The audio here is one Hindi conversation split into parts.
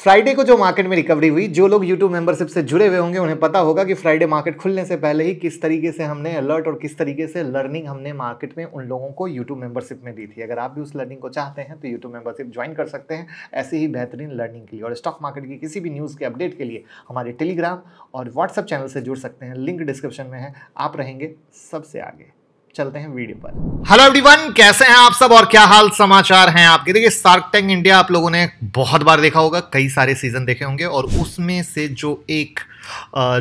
फ्राइडे को जो मार्केट में रिकवरी हुई, जो लोग यूट्यूब मेंबरशिप से जुड़े हुए होंगे उन्हें पता होगा कि फ्राइडे मार्केट खुलने से पहले ही किस तरीके से हमने अलर्ट और किस तरीके से लर्निंग हमने मार्केट में उन लोगों को यूट्यूब मेंबरशिप में दी थी। अगर आप भी उस लर्निंग को चाहते हैं तो यूट्यूब मेंबरशिप ज्वाइन कर सकते हैं ऐसी ही बेहतरीन लर्निंग के लिए। और स्टॉक मार्केट की किसी भी न्यूज़ के अपडेट के लिए हमारे टेलीग्राम और व्हाट्सएप चैनल से जुड़ सकते हैं, लिंक डिस्क्रिप्शन में है। आप रहेंगे सबसे आगे। चलते हैं वीडियो पर। हेलो एवरीवन, कैसे हैं आप सब और क्या हाल समाचार हैं आपके। देखिए, शार्क टैंक इंडिया आप लोगों ने बहुत बार देखा होगा, कई सारे सीजन देखे होंगे और उसमें से जो एक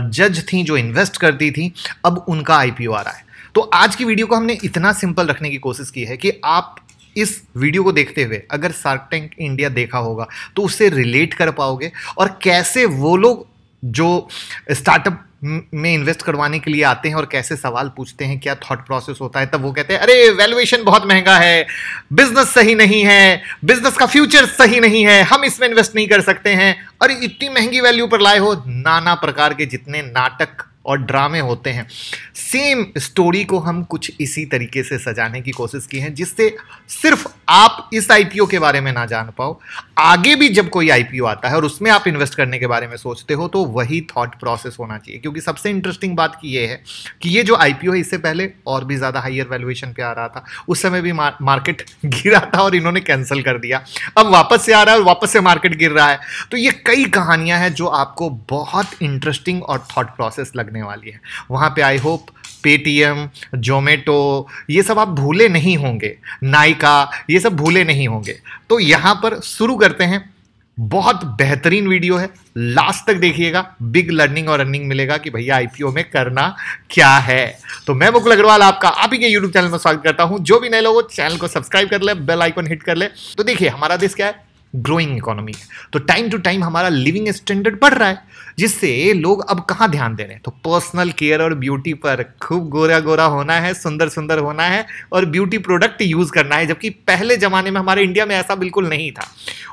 जज थी जो इन्वेस्ट करती थी, अब उनका आईपीओ आ रहा है। तो आज की वीडियो को हमने इतना सिंपल रखने की कोशिश की है कि आप इस वीडियो को देखते हुए अगर शार्क टैंक इंडिया देखा होगा तो उससे रिलेट कर पाओगे और कैसे वो लोग जो स्टार्टअप में इन्वेस्ट करवाने के लिए आते हैं और कैसे सवाल पूछते हैं, क्या थॉट प्रोसेस होता है, तब वो कहते हैं अरे वैल्यूएशन बहुत महंगा है, बिजनेस सही नहीं है, बिजनेस का फ्यूचर सही नहीं है, हम इसमें इन्वेस्ट नहीं कर सकते हैं, अरे इतनी महंगी वैल्यू पर लाए हो। नाना प्रकार के जितने नाटक और ड्रामे होते हैं, सेम स्टोरी को हम कुछ इसी तरीके से सजाने की कोशिश की है, जिससे सिर्फ आप इस आईपीओ के बारे में ना जान पाओ, आगे भी जब कोई आईपीओ आता है और उसमें आप इन्वेस्ट करने के बारे में सोचते हो तो वही थॉट प्रोसेस होना चाहिए। क्योंकि सबसे इंटरेस्टिंग बात की ये है कि ये जो आईपीओ है इससे पहले और भी ज़्यादा हायर वैल्यूएशन पे आ रहा था, उस समय भी मार्केट गिरा था और इन्होंने कैंसिल कर दिया, अब वापस से आ रहा है और वापस से मार्केट गिर रहा है। तो ये कई कहानियां हैं जो आपको बहुत इंटरेस्टिंग और थॉट प्रोसेस लगने वाली है। वहाँ पे आई होप पेटीएम, जोमेटो, ये सब आप भूले नहीं होंगे, नाइका, ये सब भूले नहीं होंगे। तो यहां पर शुरू करते हैं। बहुत बेहतरीन वीडियो है, लास्ट तक देखिएगा, बिग लर्निंग और अर्निंग मिलेगा कि भैया आईपीओ में करना क्या है। तो मैं मुकुल अग्रवाल आपका आप ही के यूट्यूब चैनल में स्वागत करता हूं। जो भी नए लोग चैनल को सब्सक्राइब कर ले, बेल आइकन हिट कर ले। तो देखिए, हमारा देश क्या है, ग्रोइंग इकोनॉमी है, तो टाइम टू टाइम हमारा लिविंग स्टैंडर्ड बढ़ रहा है, जिससे लोग अब कहां ध्यान दे रहे हैं, तो पर्सनल केयर और ब्यूटी पर। खूब गोरा गोरा होना है, सुंदर सुंदर होना है और ब्यूटी प्रोडक्ट यूज करना है, जबकि पहले जमाने में हमारे इंडिया में ऐसा बिल्कुल नहीं था।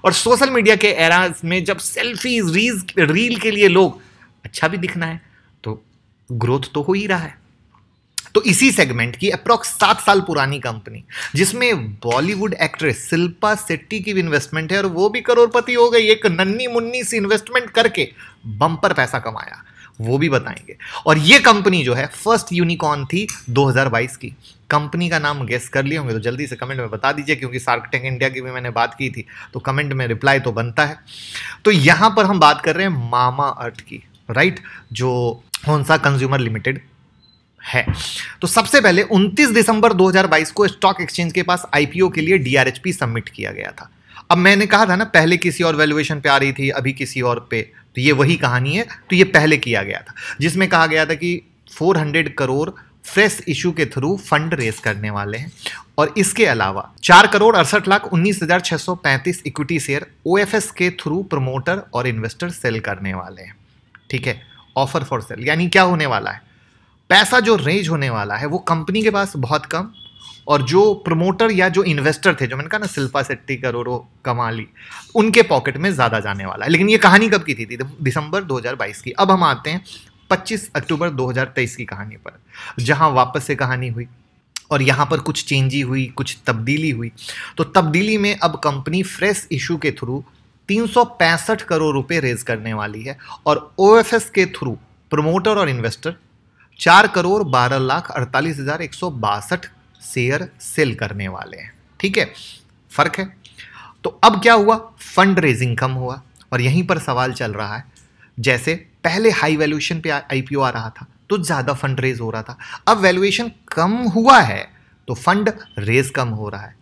और सोशल मीडिया के एराज में जब सेल्फीज रील के लिए लोग अच्छा भी दिखना है तो ग्रोथ तो हो ही रहा है। तो इसी सेगमेंट की अप्रॉक्स 7 साल पुरानी कंपनी, जिसमें बॉलीवुड एक्ट्रेस शिल्पा शेट्टी की भी इन्वेस्टमेंट है और वो भी करोड़पति हो गई, एक नन्ही मुन्नी सी इन्वेस्टमेंट करके बम्पर पैसा कमाया, वो भी बताएंगे। और ये कंपनी जो है फर्स्ट यूनिकॉर्न थी 2022 की। कंपनी का नाम गेस कर लिए होंगे तो जल्दी से कमेंट में बता दीजिए, क्योंकि शार्क टैंक इंडिया की भी मैंने बात की थी तो कमेंट में रिप्लाई तो बनता है। तो यहां पर हम बात कर रहे हैं मामा अर्थ की, राइट, जो होन्सा कंज्यूमर लिमिटेड है। तो सबसे पहले 29 दिसंबर 2022 को स्टॉक एक्सचेंज के पास आईपीओ के लिए डीआरएचपी सबमिट किया गया था। अब मैंने कहा था ना, पहले किसी और वैल्यूएशन पे आ रही थी, अभी किसी और पे, तो ये वही कहानी है। तो ये पहले किया गया था, जिसमें कहा गया था कि 400 करोड़ फ्रेश इशू के थ्रू फंड रेज करने वाले हैं और इसके अलावा 4,68,19,635 इक्विटी शेयर ओएफएस के थ्रू प्रमोटर और इन्वेस्टर सेल करने वाले हैं। ठीक है, ऑफर फॉर सेल, यानी क्या होने वाला है, पैसा जो रेज होने वाला है वो कंपनी के पास बहुत कम, और जो प्रमोटर या जो इन्वेस्टर थे, जो मैंने कहा ना शिल्पा शेट्टी करोड़ों कमा ली, उनके पॉकेट में ज़्यादा जाने वाला है। लेकिन ये कहानी कब की थी? दिसंबर 2022 की। अब हम आते हैं 25 अक्टूबर 2023 की कहानी पर, जहां वापस से कहानी हुई और यहाँ पर कुछ चेंजी हुई, कुछ तब्दीली हुई। तो तब्दीली में अब कंपनी फ्रेश इशू के थ्रू 365 करोड़ रुपए रेज करने वाली है और ओएफएस के थ्रू प्रमोटर और इन्वेस्टर 4,12,48,162 शेयर सेल करने वाले हैं। ठीक है, फर्क है। तो अब क्या हुआ, फंड रेजिंग कम हुआ और यहीं पर सवाल चल रहा है, जैसे पहले हाई वैल्यूएशन पे आईपीओ आ रहा था तो ज्यादा फंड रेज हो रहा था, अब वैल्यूएशन कम हुआ है तो फंड रेज कम हो रहा है।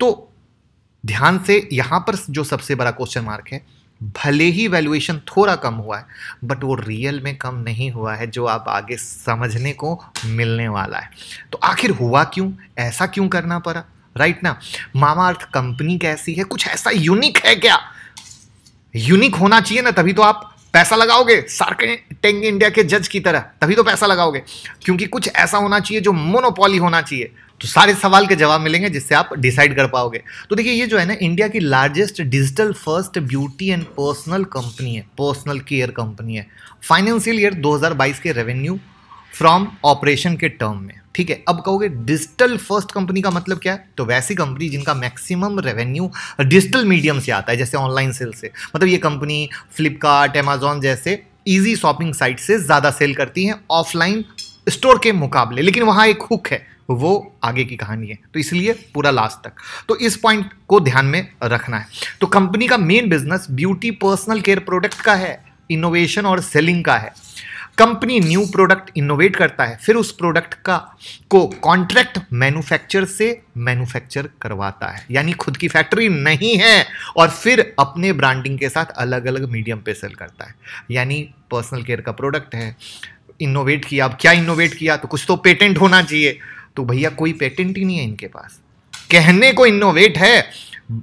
तो ध्यान से यहां पर जो सबसे बड़ा क्वेश्चन मार्क है, भले ही वैल्यूएशन थोड़ा कम हुआ है बट वो रियल में कम नहीं हुआ है, जो आप आगे समझने को मिलने वाला है। तो आखिर हुआ क्यों, ऐसा क्यों करना पड़ा, राइट ना। मामा अर्थ कंपनी कैसी है, कुछ ऐसा यूनिक है क्या? यूनिक होना चाहिए ना, तभी तो आप पैसा लगाओगे, शार्क टैंक इंडिया के जज की तरह, तभी तो पैसा लगाओगे। क्योंकि कुछ ऐसा होना चाहिए जो मोनोपोली होना चाहिए, तो सारे सवाल के जवाब मिलेंगे जिससे आप डिसाइड कर पाओगे। तो देखिए, ये जो है ना, इंडिया की largest digital first beauty and personal company है, पर्सनल केयर कंपनी है। फाइनेंशियल ईयर 2022 के रेवेन्यू फ्रॉम ऑपरेशन के टर्म में ठीक है। अब कहोगे डिजिटल फर्स्ट कंपनी का मतलब क्या है, तो वैसी कंपनी जिनका मैक्सिमम रेवेन्यू डिजिटल मीडियम से आता है, जैसे ऑनलाइन सेल से। मतलब ये कंपनी फ्लिपकार्ट, अमेजॉन जैसे इजी शॉपिंग साइट से ज़्यादा सेल करती हैं ऑफलाइन स्टोर के मुकाबले। लेकिन वहाँ एक हुक है, वो आगे की कहानी है, तो इसलिए पूरा लास्ट तक। तो इस पॉइंट को ध्यान में रखना है। तो कंपनी का main business beauty personal care product का है, इनोवेशन और सेलिंग का है। कंपनी न्यू प्रोडक्ट इनोवेट करता है, फिर उस प्रोडक्ट को कॉन्ट्रैक्ट मैन्युफैक्चर से मैन्युफैक्चर करवाता है, यानी खुद की फैक्ट्री नहीं है, और फिर अपने ब्रांडिंग के साथ अलग अलग मीडियम पे सेल करता है। यानी पर्सनल केयर का प्रोडक्ट है, इनोवेट किया। अब क्या इनोवेट किया, तो कुछ तो पेटेंट होना चाहिए। तो भैया कोई पेटेंट ही नहीं है इनके पास। कहने को इनोवेट है,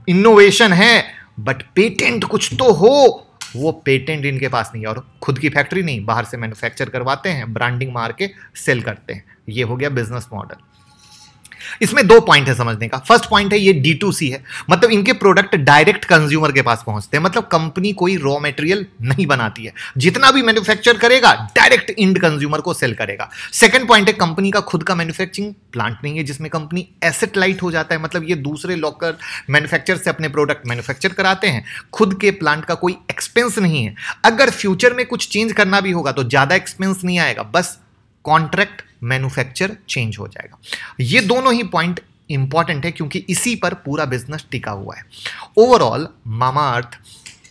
इनोवेशन है, बट पेटेंट कुछ तो हो, वो पेटेंट इनके पास नहीं है। और खुद की फैक्ट्री नहीं, बाहर से मैन्युफैक्चर करवाते हैं, ब्रांडिंग मार के सेल करते हैं। ये हो गया बिजनेस मॉडल। इसमें दो पॉइंट है समझने का। फर्स्ट पॉइंट है ये D2C है, मतलब इनके प्रोडक्ट डायरेक्ट कंज्यूमर के पास पहुंचते हैं। मतलब कंपनी कोई रॉ मटेरियल नहीं बनाती है, जितना भी मैन्युफैक्चर करेगा डायरेक्ट इंड कंज्यूमर को सेल करेगा। सेकंड पॉइंट है कंपनी का खुद का मैन्युफैक्चरिंग प्लांट नहीं है, जिसमें कंपनी एसेट लाइट हो जाता है। मतलब ये दूसरे लोकल मैन्युफैक्चर से अपने प्रोडक्ट मैन्युफैक्चर कराते हैं, खुद के प्लांट का कोई एक्सपेंस नहीं है। अगर फ्यूचर में कुछ चेंज करना भी होगा तो ज्यादा एक्सपेंस नहीं आएगा, बस कॉन्ट्रैक्ट मैन्युफैक्चर चेंज हो जाएगा। ये दोनों ही पॉइंट इंपॉर्टेंट है, क्योंकि इसी पर पूरा बिजनेस टिका हुआ है। ओवरऑल मामाअर्थ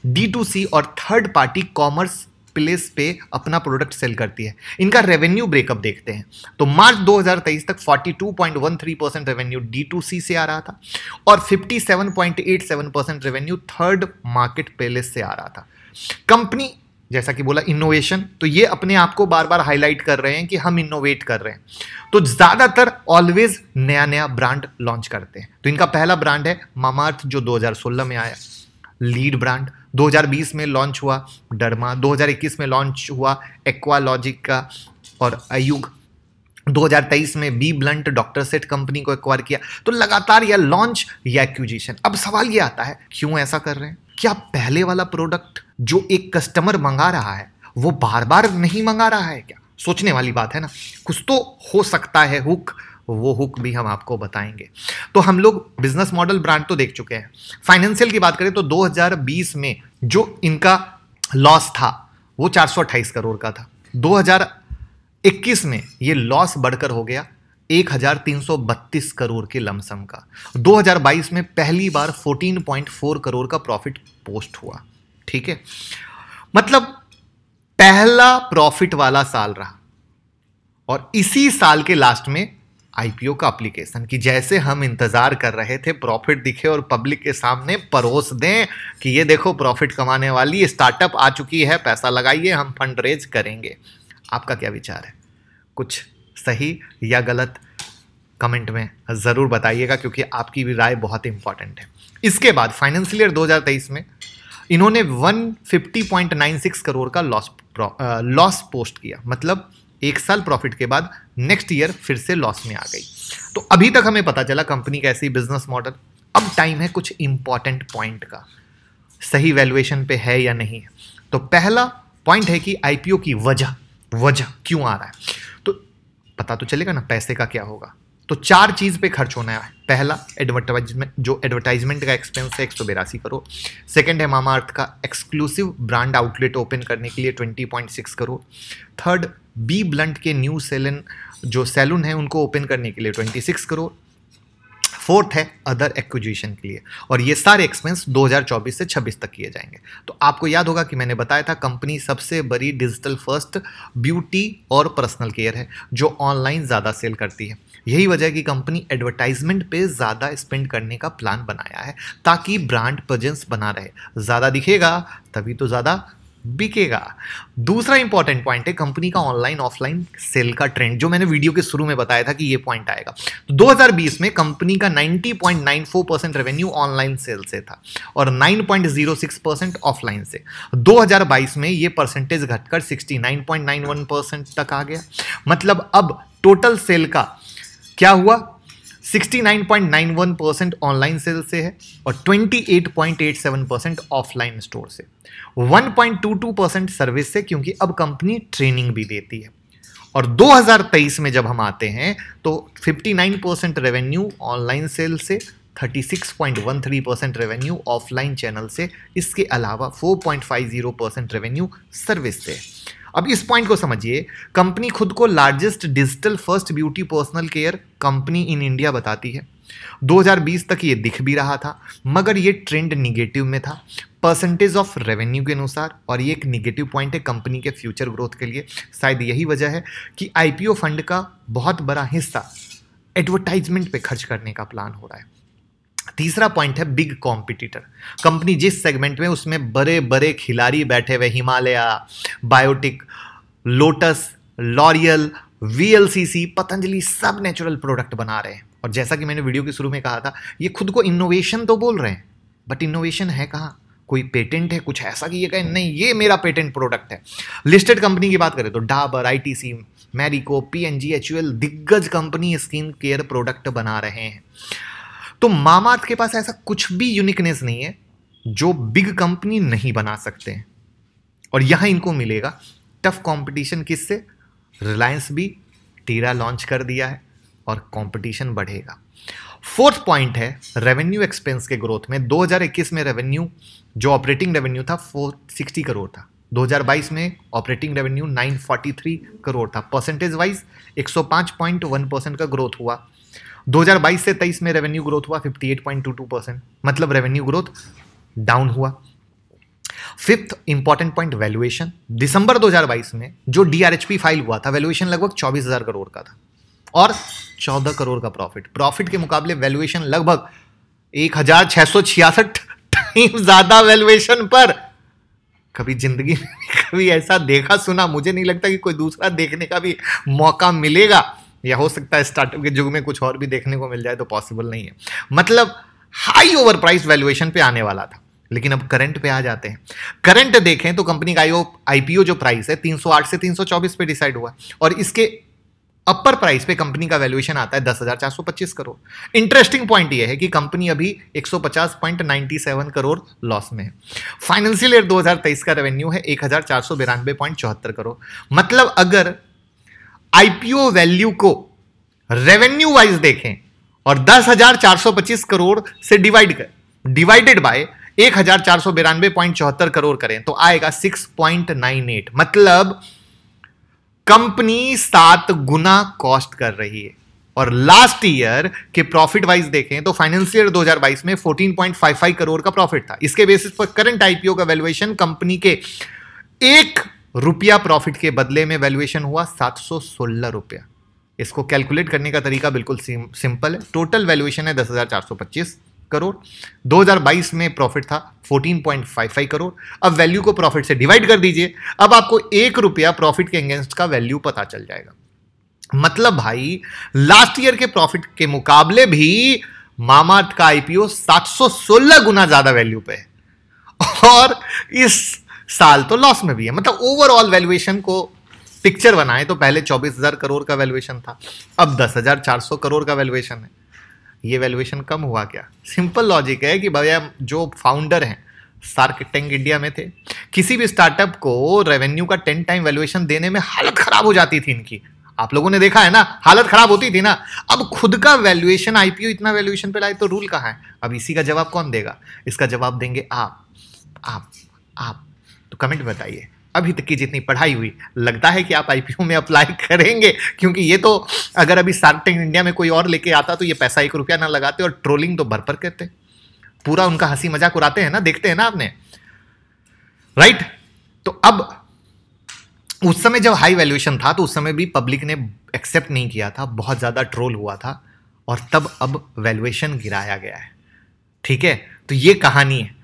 D2C और थर्ड पार्टी कॉमर्स प्लेस पे अपना प्रोडक्ट सेल करती है। इनका रेवेन्यू ब्रेकअप देखते हैं तो मार्च 2023 तक 42.13% रेवेन्यू D2C से आ रहा था और 57.87% रेवेन्यू थर्ड मार्केट प्लेस से आ रहा था। कंपनी जैसा कि बोला इनोवेशन, तो ये अपने आप को बार बार हाईलाइट कर रहे हैं कि हम इनोवेट कर रहे हैं। तो ज्यादातर ऑलवेज नया नया ब्रांड लॉन्च करते हैं। तो इनका पहला ब्रांड है मामाअर्थ, जो 2016 में आया। लीड ब्रांड 2020 में लॉन्च हुआ डर्मा, 2021 में लॉन्च हुआ एक्वालॉजिक का और आयुग, 2023 में B blunt doctor Sheth company को एक्वायर किया। तो लगातार या लॉन्च या एक्विजिशन। अब सवाल ये आता है क्यों ऐसा कर रहे हैं? क्या पहले वाला प्रोडक्ट जो एक कस्टमर मंगा रहा है वो बार बार नहीं मंगा रहा है क्या? सोचने वाली बात है ना। कुछ तो हो सकता है हुक, वो हुक भी हम आपको बताएंगे। तो हम लोग बिजनेस मॉडल ब्रांड तो देख चुके हैं। फाइनेंशियल की बात करें तो 2020 में जो इनका लॉस था वो 428 करोड़ का था। 2021 में ये लॉस बढ़कर हो गया 1332 करोड़ के लमसम का। 2022 में पहली बार 14.4 करोड़ का प्रॉफिट पोस्ट हुआ। ठीक है, मतलब पहला प्रॉफिट वाला साल रहा। और इसी साल के लास्ट में आईपीओ का एप्लीकेशन, कि जैसे हम इंतजार कर रहे थे प्रॉफिट दिखे और पब्लिक के सामने परोस दें कि ये देखो प्रॉफिट कमाने वाली स्टार्टअप आ चुकी है, पैसा लगाइए, हम फंड रेज करेंगे। आपका क्या विचार है? कुछ सही या गलत कमेंट में ज़रूर बताइएगा, क्योंकि आपकी भी राय बहुत इंपॉर्टेंट है। इसके बाद फाइनेंशियल ईयर 2023 में इन्होंने 150.96 करोड़ का लॉस पोस्ट किया। मतलब एक साल प्रॉफिट के बाद नेक्स्ट ईयर फिर से लॉस में आ गई। तो अभी तक हमें पता चला कंपनी का ऐसी बिजनेस मॉडल। अब टाइम है कुछ इंपॉर्टेंट पॉइंट का, सही वैल्यूएशन पे है या नहीं है। तो पहला पॉइंट है कि आईपीओ की वजह क्यों आ रहा है, तो पता तो चलेगा ना पैसे का क्या होगा। तो 4 चीज पे खर्च होना है। पहला एडवर्टाइजमेंट का एक्सपेंस है 182 करोड़। सेकंड है मामाअर्थ का एक्सक्लूसिव ब्रांड आउटलेट ओपन करने के लिए 20.6 करोड़। थर्ड बी ब्लंट के न्यू सैलून है उनको ओपन करने के लिए 26 करोड़। फोर्थ है अदर एक्विजिशन के लिए, और ये सारे एक्सपेंस 2024 से 26 तक किए जाएंगे। तो आपको याद होगा कि मैंने बताया था कंपनी सबसे बड़ी डिजिटल फर्स्ट ब्यूटी और पर्सनल केयर है जो ऑनलाइन ज़्यादा सेल करती है। यही वजह है कि कंपनी एडवर्टाइजमेंट पे ज़्यादा स्पेंड करने का प्लान बनाया है, ताकि ब्रांड प्रेजेंस बना रहे। ज़्यादा दिखेगा तभी तो ज़्यादा बिकेगा। दूसरा इंपॉर्टेंट पॉइंट है कंपनी का ऑनलाइन ऑफलाइन सेल का ट्रेंड, जो मैंने वीडियो के शुरू में बताया था कि ये पॉइंट आएगा। तो 2020 में कंपनी का 90.94% रेवेन्यू ऑनलाइन सेल से था और 9.06% ऑफलाइन से। 2022 में ये परसेंटेज घटकर 69.91% तक आ गया। मतलब अब टोटल सेल का क्या हुआ, 69.91% ऑनलाइन सेल से है और 28.87% ऑफलाइन स्टोर से, 1.22% सर्विस से, क्योंकि अब कंपनी ट्रेनिंग भी देती है, और 2023 में जब हम आते हैं तो 59% रेवेन्यू ऑनलाइन सेल से, 36.13% रेवेन्यू ऑफलाइन चैनल से, इसके अलावा 4.50% रेवेन्यू सर्विस से। अब इस पॉइंट को समझिए, कंपनी खुद को largest digital first beauty personal care company in India बताती है। 2020 तक ये दिख भी रहा था, मगर ये ट्रेंड निगेटिव में था परसेंटेज ऑफ रेवेन्यू के अनुसार, और ये एक निगेटिव पॉइंट है कंपनी के फ्यूचर ग्रोथ के लिए। शायद यही वजह है कि आईपीओ फंड का बहुत बड़ा हिस्सा एडवर्टाइजमेंट पे खर्च करने का प्लान हो रहा है। तीसरा पॉइंट है बिग कॉम्पिटिटर। कंपनी जिस सेगमेंट में, उसमें बड़े बड़े खिलाड़ी बैठे हुए, Himalaya, Biotique, Lotus, L'Oreal, VLCC, Patanjali, सब नेचुरल प्रोडक्ट बना रहे हैं। और जैसा कि मैंने वीडियो के शुरू में कहा था, ये खुद को इनोवेशन तो बोल रहे हैं, बट इनोवेशन है कहाँ? कोई पेटेंट है कुछ ऐसा कि ये कहें नहीं ये मेरा पेटेंट प्रोडक्ट है। लिस्टेड कंपनी की बात करें तो Dabur, ITC, Marico, PNG, HUL, दिग्गज कंपनी स्किन केयर प्रोडक्ट बना रहे हैं। तो मामाअर्थ के पास ऐसा कुछ भी यूनिकनेस नहीं है जो बिग कंपनी नहीं बना सकते हैं, और यहां इनको मिलेगा टफ कंपटीशन। किससे? रिलायंस भी टीरा लॉन्च कर दिया है और कंपटीशन बढ़ेगा। फोर्थ पॉइंट है रेवेन्यू एक्सपेंस के ग्रोथ में। 2021 में रेवेन्यू, जो ऑपरेटिंग रेवेन्यू था 460 करोड़ था, 2022 में ऑपरेटिंग रेवेन्यू 943 करोड़ था। परसेंटेज वाइज 105.1% का ग्रोथ हुआ। 2022 से 23 में रेवेन्यू ग्रोथ हुआ 58.22%, मतलब रेवेन्यू ग्रोथ डाउन हुआ। Fifth important point, valuation. दिसंबर 2022 में जो डीआरएचपी फाइल हुआ था, वैल्यूएशन लगभग 24,000 करोड़ का था और 14 करोड़ का प्रॉफिट के मुकाबले वैल्यूएशन लगभग 1666 टाइम ज्यादा वैल्यूएशन पर। कभी जिंदगी में कभी ऐसा देखा सुना मुझे नहीं लगता कि कोई दूसरा देखने का भी मौका मिलेगा, या हो सकता है स्टार्टअप के युग में कुछ और भी देखने को मिल जाए, तो पॉसिबल नहीं है। मतलब हाई ओवर प्राइस वैल्यूएशन पे आने वाला था। लेकिन अब करंट पे आ जाते हैं। करंट देखें तो कंपनी का आईपीओ जो प्राइस है 308 से 324 पे डिसाइड हुआ, और इसके अपर प्राइस पे कंपनी का वैल्यूएशन आता है 10,425 करोड़। इंटरेस्टिंग पॉइंट यह है कि कंपनी अभी 150.97 करोड़ लॉस में है। फाइनेंशियल ईयर 2023 का रेवेन्यू है 1,492.74 करोड़। मतलब अगर आईपीओ वैल्यू को रेवेन्यू वाइज देखें और 10,425 करोड़ से डिवाइडेड बाय 1,492.74 करोड़ करें तो आएगा 6.98। मतलब कंपनी 7 गुना कॉस्ट कर रही है। और लास्ट ईयर के प्रॉफिट वाइज देखें तो फाइनेंशियल ईयर 2022 में 14.55 करोड़ का प्रॉफिट था। इसके बेसिस पर करंट आईपीओ का वैल्यूएशन कंपनी के 1 रुपया प्रॉफिट के बदले में वैल्यूएशन हुआ 716 रुपया। इसको कैलकुलेट करने का तरीका बिल्कुल सिंपल है। टोटल वैल्यूएशन है 10,425 करोड़। 2022 में प्रॉफिट था 14.55 करोड़। अब वैल्यू को प्रॉफिट से डिवाइड कर दीजिए, अब आपको 1 रुपया प्रॉफिट के अगेंस्ट का वैल्यू पता चल जाएगा। मतलब भाई लास्ट ईयर के प्रॉफिट के मुकाबले भी मामाअर्थ का आईपीओ 716 गुना ज्यादा वैल्यू पे है और इस साल तो लॉस में भी है। मतलब ओवरऑल वैल्यूएशन को पिक्चर बनाए तो पहले 24,000 करोड़ का वैल्यूएशन था, अब 10,400 करोड़ का वैल्यूएशन है। ये वैल्यूएशन कम हुआ क्या? सिंपल लॉजिक है कि भैया जो फाउंडर हैं शार्क टैंक इंडिया में थे, किसी भी स्टार्टअप को रेवेन्यू का 10 टाइम वैल्यूएशन देने में हालत खराब हो जाती थी इनकी। आप लोगों ने देखा है ना, हालत खराब होती थी ना। अब खुद का वैल्यूएशन आईपीओ इतना वैल्यूएशन पे लाए तो रूल कहां है? अब इसी का जवाब कौन देगा? इसका जवाब देंगे आप। तो कमेंट बताइए, अभी तक की जितनी पढ़ाई हुई लगता है कि आप आईपीओ में अप्लाई करेंगे? क्योंकि ये तो अगर अभी शार्क टैंक इंडिया में कोई और लेके आता तो ये पैसा 1 रुपया ना लगाते और ट्रोलिंग तो भर करते, पूरा उनका हंसी मजाक उड़ाते हैं ना, देखते हैं ना आपने, राइट? तो अब उस समय जब हाई वैल्यूएशन था तो उस समय भी पब्लिक ने एक्सेप्ट नहीं किया था, बहुत ज्यादा ट्रोल हुआ था, और तब अब वैल्यूएशन गिराया गया है। ठीक है, तो ये कहानी है।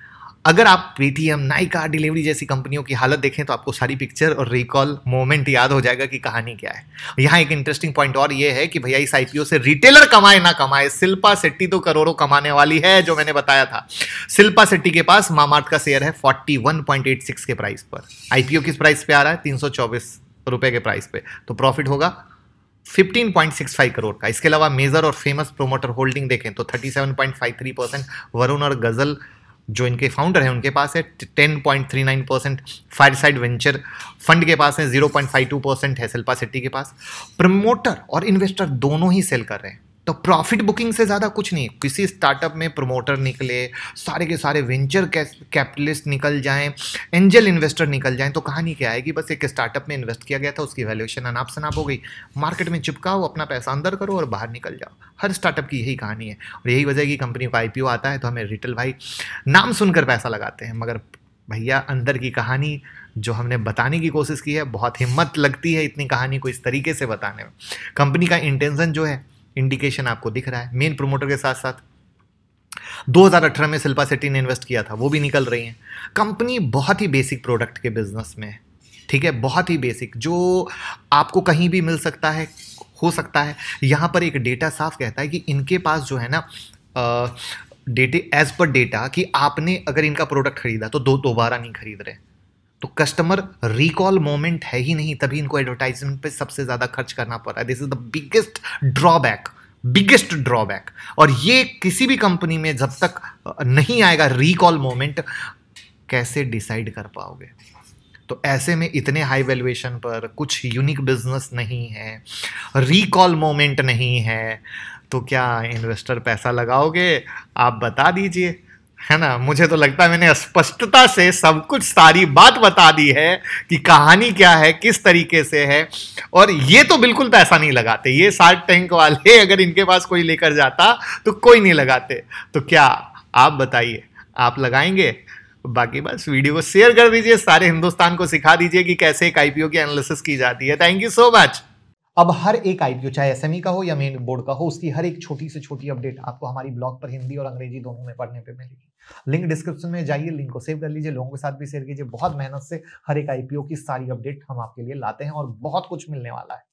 अगर आप पेटीएम, नाइका, डिलीवरी जैसी कंपनियों की हालत देखें तो आपको सारी पिक्चर और रिकॉल मोमेंट याद हो जाएगा कि कहानी क्या है। यहाँ एक इंटरेस्टिंग पॉइंट और ये है कि भैया इस आईपीओ से रिटेलर कमाए ना कमाए, शिल्पा शेट्टी तो करोड़ों कमाने वाली है, जो मैंने बताया था। शिल्पा शेट्टी के पास मामाअर्थ का शेयर है 41.86 के प्राइस पर। आईपीओ किस प्राइस पे आ रहा है? 324 रुपए के प्राइस पे। तो प्रॉफिट होगा 15.65 करोड़ का। इसके अलावा मेजर और फेमस प्रोमोटर होल्डिंग देखें तो 37.53%, वरुण और गजल जो इनके फाउंडर हैं उनके पास है 10.39%, फायरसाइड वेंचर फंड के पास है 0.52% है, शिल्पा शेट्टी के पास। प्रमोटर और इन्वेस्टर दोनों ही सेल कर रहे हैं। तो प्रॉफिट बुकिंग से ज़्यादा कुछ नहीं। किसी स्टार्टअप में प्रमोटर निकले, सारे के सारे वेंचर कैपिटलिस्ट निकल जाएं, एंजल इन्वेस्टर निकल जाएं, तो कहानी क्या आएगी? बस एक स्टार्टअप में इन्वेस्ट किया गया था, उसकी वैल्यूएशन अनाप शनाप हो गई, मार्केट में चिपकाओ, अपना पैसा अंदर करो और बाहर निकल जाओ। हर स्टार्टअप की यही कहानी है और यही वजह है कि कंपनी का IPO आता है तो हमें रिटेल भाई नाम सुनकर पैसा लगाते हैं, मगर भैया अंदर की कहानी जो हमने बताने की कोशिश की है, बहुत हिम्मत लगती है इतनी कहानी को इस तरीके से बताने में। कंपनी का इंटेंशन जो है, इंडिकेशन आपको दिख रहा है, मेन प्रमोटर के साथ साथ 2018 में शिल्पा शेट्टी ने इन्वेस्ट किया था, वो भी निकल रही है। कंपनी बहुत ही बेसिक प्रोडक्ट के बिजनेस में है, ठीक है, बहुत ही बेसिक, जो आपको कहीं भी मिल सकता है, हो सकता है। यहाँ पर एक डेटा साफ कहता है कि इनके पास जो है ना डेटे एज पर डेटा कि आपने अगर इनका प्रोडक्ट खरीदा तो दोबारा नहीं खरीद रहे, तो कस्टमर रिकॉल मोमेंट है ही नहीं, तभी इनको एडवर्टाइजमेंट पे सबसे ज्यादा खर्च करना पड़ रहा है। This is the biggest drawback. और ये किसी भी कंपनी में जब तक नहीं आएगा रिकॉल मोमेंट, कैसे डिसाइड कर पाओगे? तो ऐसे में इतने हाई वैल्यूएशन पर कुछ यूनिक बिजनेस नहीं है, रिकॉल मोमेंट नहीं है, तो क्या इन्वेस्टर पैसा लगाओगे? आप बता दीजिए, है ना? मुझे तो लगता है मैंने स्पष्टता से सब कुछ सारी बात बता दी है कि कहानी क्या है, किस तरीके से है। और ये तो बिल्कुल पैसा नहीं लगाते, ये शार्क टैंक वाले अगर इनके पास कोई लेकर जाता तो कोई नहीं लगाते। तो क्या आप बताइए, आप लगाएंगे? बाकी बस वीडियो को शेयर कर दीजिए, सारे हिंदुस्तान को सिखा दीजिए कि कैसे एक IPO की एनालिसिस की जाती है। Thank you so much. अब हर एक IPO, चाहे SME का हो या मेन बोर्ड का हो, उसकी हर एक छोटी से छोटी अपडेट आपको हमारी ब्लॉग पर हिंदी और अंग्रेजी दोनों में पढ़ने पे मिलेगी। लिंक डिस्क्रिप्शन में जाइए, लिंक को सेव कर लीजिए, लोगों के साथ भी शेयर कीजिए। बहुत मेहनत से हर एक IPO की सारी अपडेट हम आपके लिए लाते हैं और बहुत कुछ मिलने वाला है।